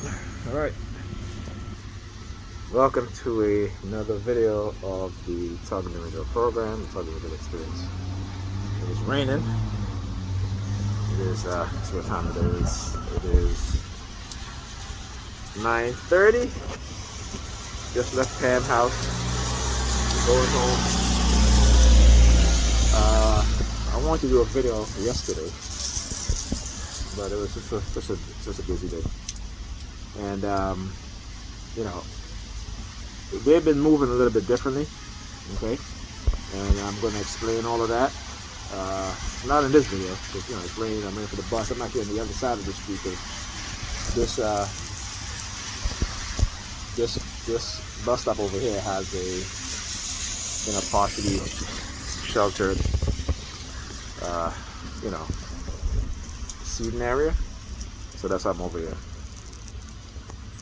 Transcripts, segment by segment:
All right, welcome to another video of the Talking Individual program, the Talking Individual experience. It is raining. It is, that's what time it is. It is 9:30. Just left Pam's house, going home. I wanted to do a video yesterday, but it was just a busy day. And, you know, they've been moving a little bit differently, okay? And I'm going to explain all of that. Not in this video, because, you know, it's raining, I'm in for the bus. I'm actually on the other side of the street, because this bus stop over here has a, you know, partially sheltered, you know, seating area. So that's why I'm over here.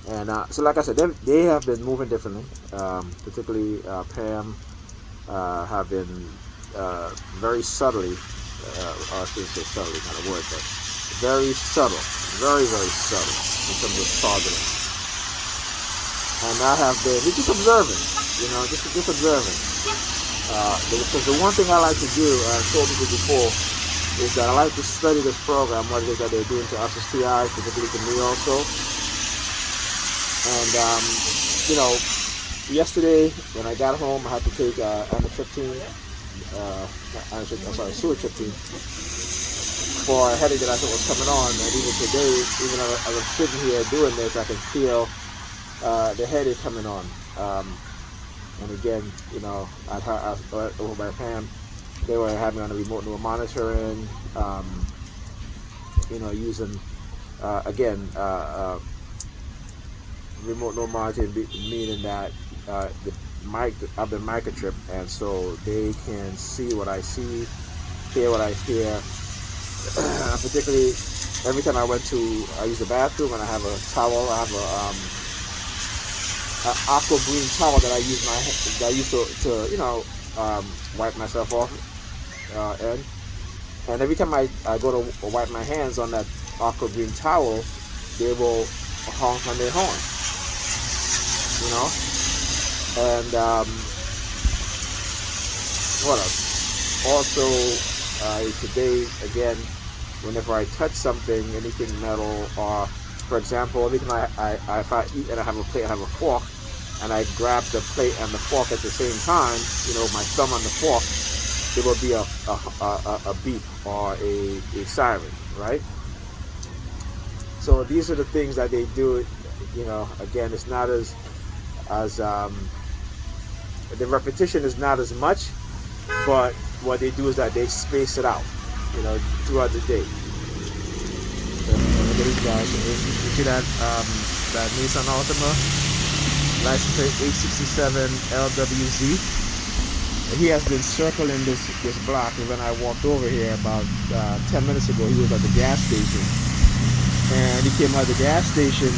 And so, like I said, they have been moving differently. Particularly Pam have been very subtly, I shouldn't say subtly, not a word, but very subtle, very subtle in terms of targeting. And I have been just observing, you know, just observing. Because the one thing I like to do, I've told people before, is that I like to study this program, what it is that they're doing to us as TIs, particularly to me also. And, you know, yesterday when I got home, I had to take amitriptyline, sumatriptyline, for a headache that I thought was coming on. And even today, even as I'm sitting here doing this, I can feel the headache coming on. And again, you know, over by Pam, they were having me on a remote neural monitoring, you know, using, again, remote neural monitoring, meaning that I've been microchipped, and so they can see what I see, hear what I hear. Particularly, every time I use the bathroom, and I have a towel, I have an aqua green towel that I use to you know, wipe myself off, and every time I go to wipe my hands on that aqua green towel, they will honk on their horn, you know. And what else? Also, today again, whenever I touch something, anything metal, or for example, every time if I eat and I have a plate, I have a fork, and I grab the plate and the fork at the same time, you know, my thumb on the fork, there will be a beep or a siren, right? So these are the things that they do. You know, again, it's not as the repetition is not as much, but what they do is that they space it out, you know, throughout the day. So, look at these guys. You see that Nissan Altima, license plate 867 LWZ. He has been circling this block, and when I walked over here about 10 minutes ago, he was at the gas station, and he came out of the gas station,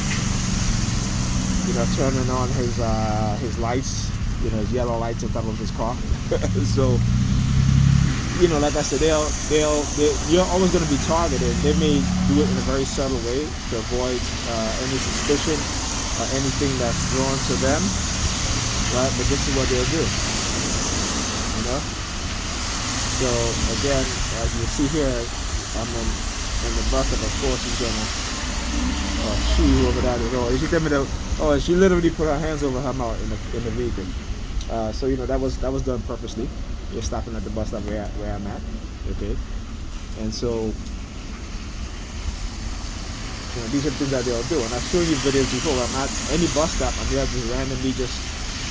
you know, turning on his lights, you know, his yellow lights on top of his car. So, you know, like I said, you're always going to be targeted. They may do it in a very subtle way to avoid any suspicion or anything that's drawn to them, right? But this is what they'll do, you know. So again, as you see here, I'm in the bus, and of course he's gonna shoot whoever that is. Oh, she tell me that. Oh, she literally put her hands over her mouth in the vehicle. So you know, that was done purposely. You're stopping at the bus stop where I'm at, okay? And so, you know, these are the things that they'll do. And I've shown you videos before. I'm at any bus stop, and they'll just randomly just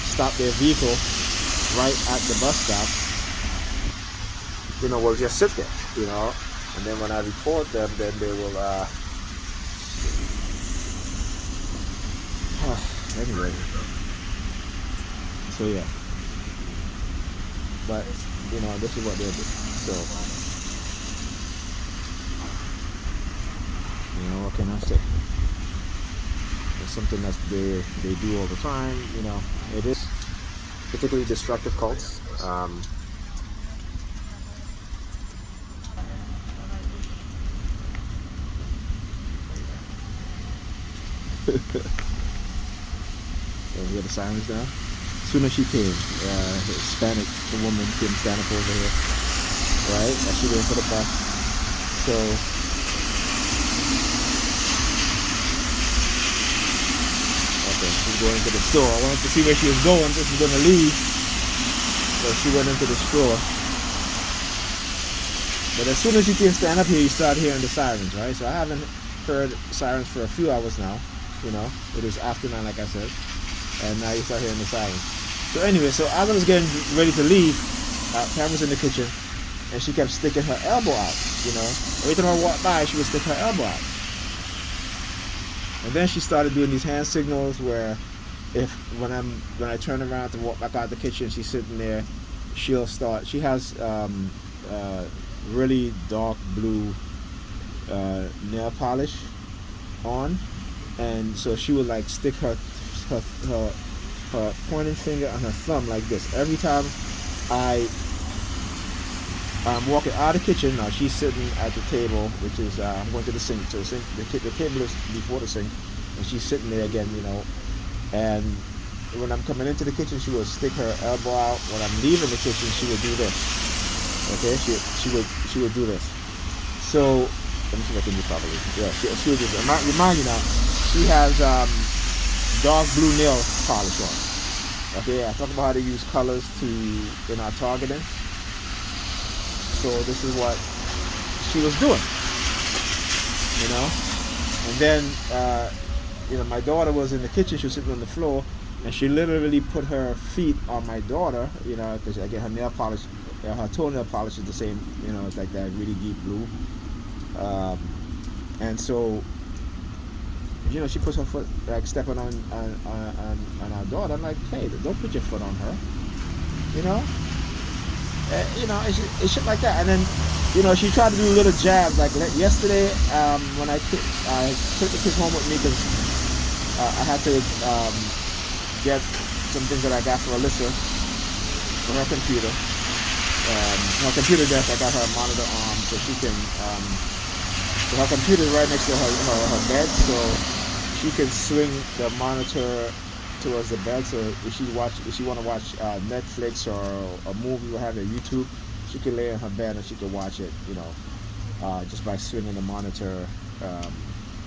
stop their vehicle right at the bus stop. You know, we'll just sit there, you know, and then when I report them, then they will. Anyway, so yeah, but you know, this is what they'll do. So, you know, what can I say? It's something that they do all the time. You know, it is particularly destructive cults. And we got the sirens now. As soon as she came, Hispanic woman came stand up over here, right? As she waiting for the bus. So okay, she's going to the store. I wanted to see where she was going. This is going to leave. So she went into the store. But as soon as you can stand up here, you start hearing the sirens, right? So I haven't heard sirens for a few hours now. You know, it is after 9, like I said, and now you start hearing the sirens. So anyway, so as I was getting ready to leave, Pam was in the kitchen, and she kept sticking her elbow out. You know, every time I walked by, she would stick her elbow out. And then she started doing these hand signals where, when I turn around to walk back out the kitchen, she's sitting there. She'll start. She has really dark blue nail polish on, and so she would like stick her pointing finger on her thumb like this every time I'm walking out of the kitchen. Now she's sitting at the table, which is I'm going to the sink. So the table is before the sink, and she's sitting there again, you know. And when I'm coming into the kitchen, she will stick her elbow out. When I'm leaving the kitchen, she will do this. Okay, she would do this. So let me see if I can do properly. Yeah, she would do this. Remind you now, she has dark blue nail polish on. Okay, I talked about how to use colors in our targeting. So this is what she was doing, you know. And then, you know, my daughter was in the kitchen. She was sitting on the floor, and she literally put her feet on my daughter, you know, because again her nail polish, her toenail polish is the same, you know, it's like that really deep blue. And so, you know, she puts her foot like stepping on our daughter. I'm like, hey, don't put your foot on her, you know. You know, it's shit like that. And then, you know, she tried to do little jabs. Like yesterday, when I took the kids home with me because I had to get some things that I got for Alyssa for her computer. Her computer desk, I got her a monitor arm so she can. So her computer is right next to her bed, so she can swing the monitor towards the bed. So if she want to watch Netflix or a movie or have a YouTube, she can lay on her bed and she can watch it, you know, just by swinging the monitor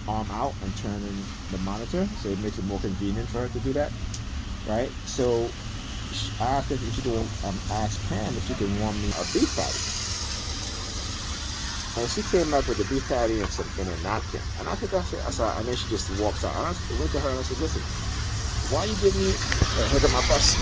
arm out and turning the monitor. So it makes it more convenient for her to do that, right? So I asked her if she can ask Pam if she can warm me a beef patty. And she came up with the beef patty in a napkin. And I think I saw, and then she just walks out. And I went to her and I said, listen, why you give me, look at my bus.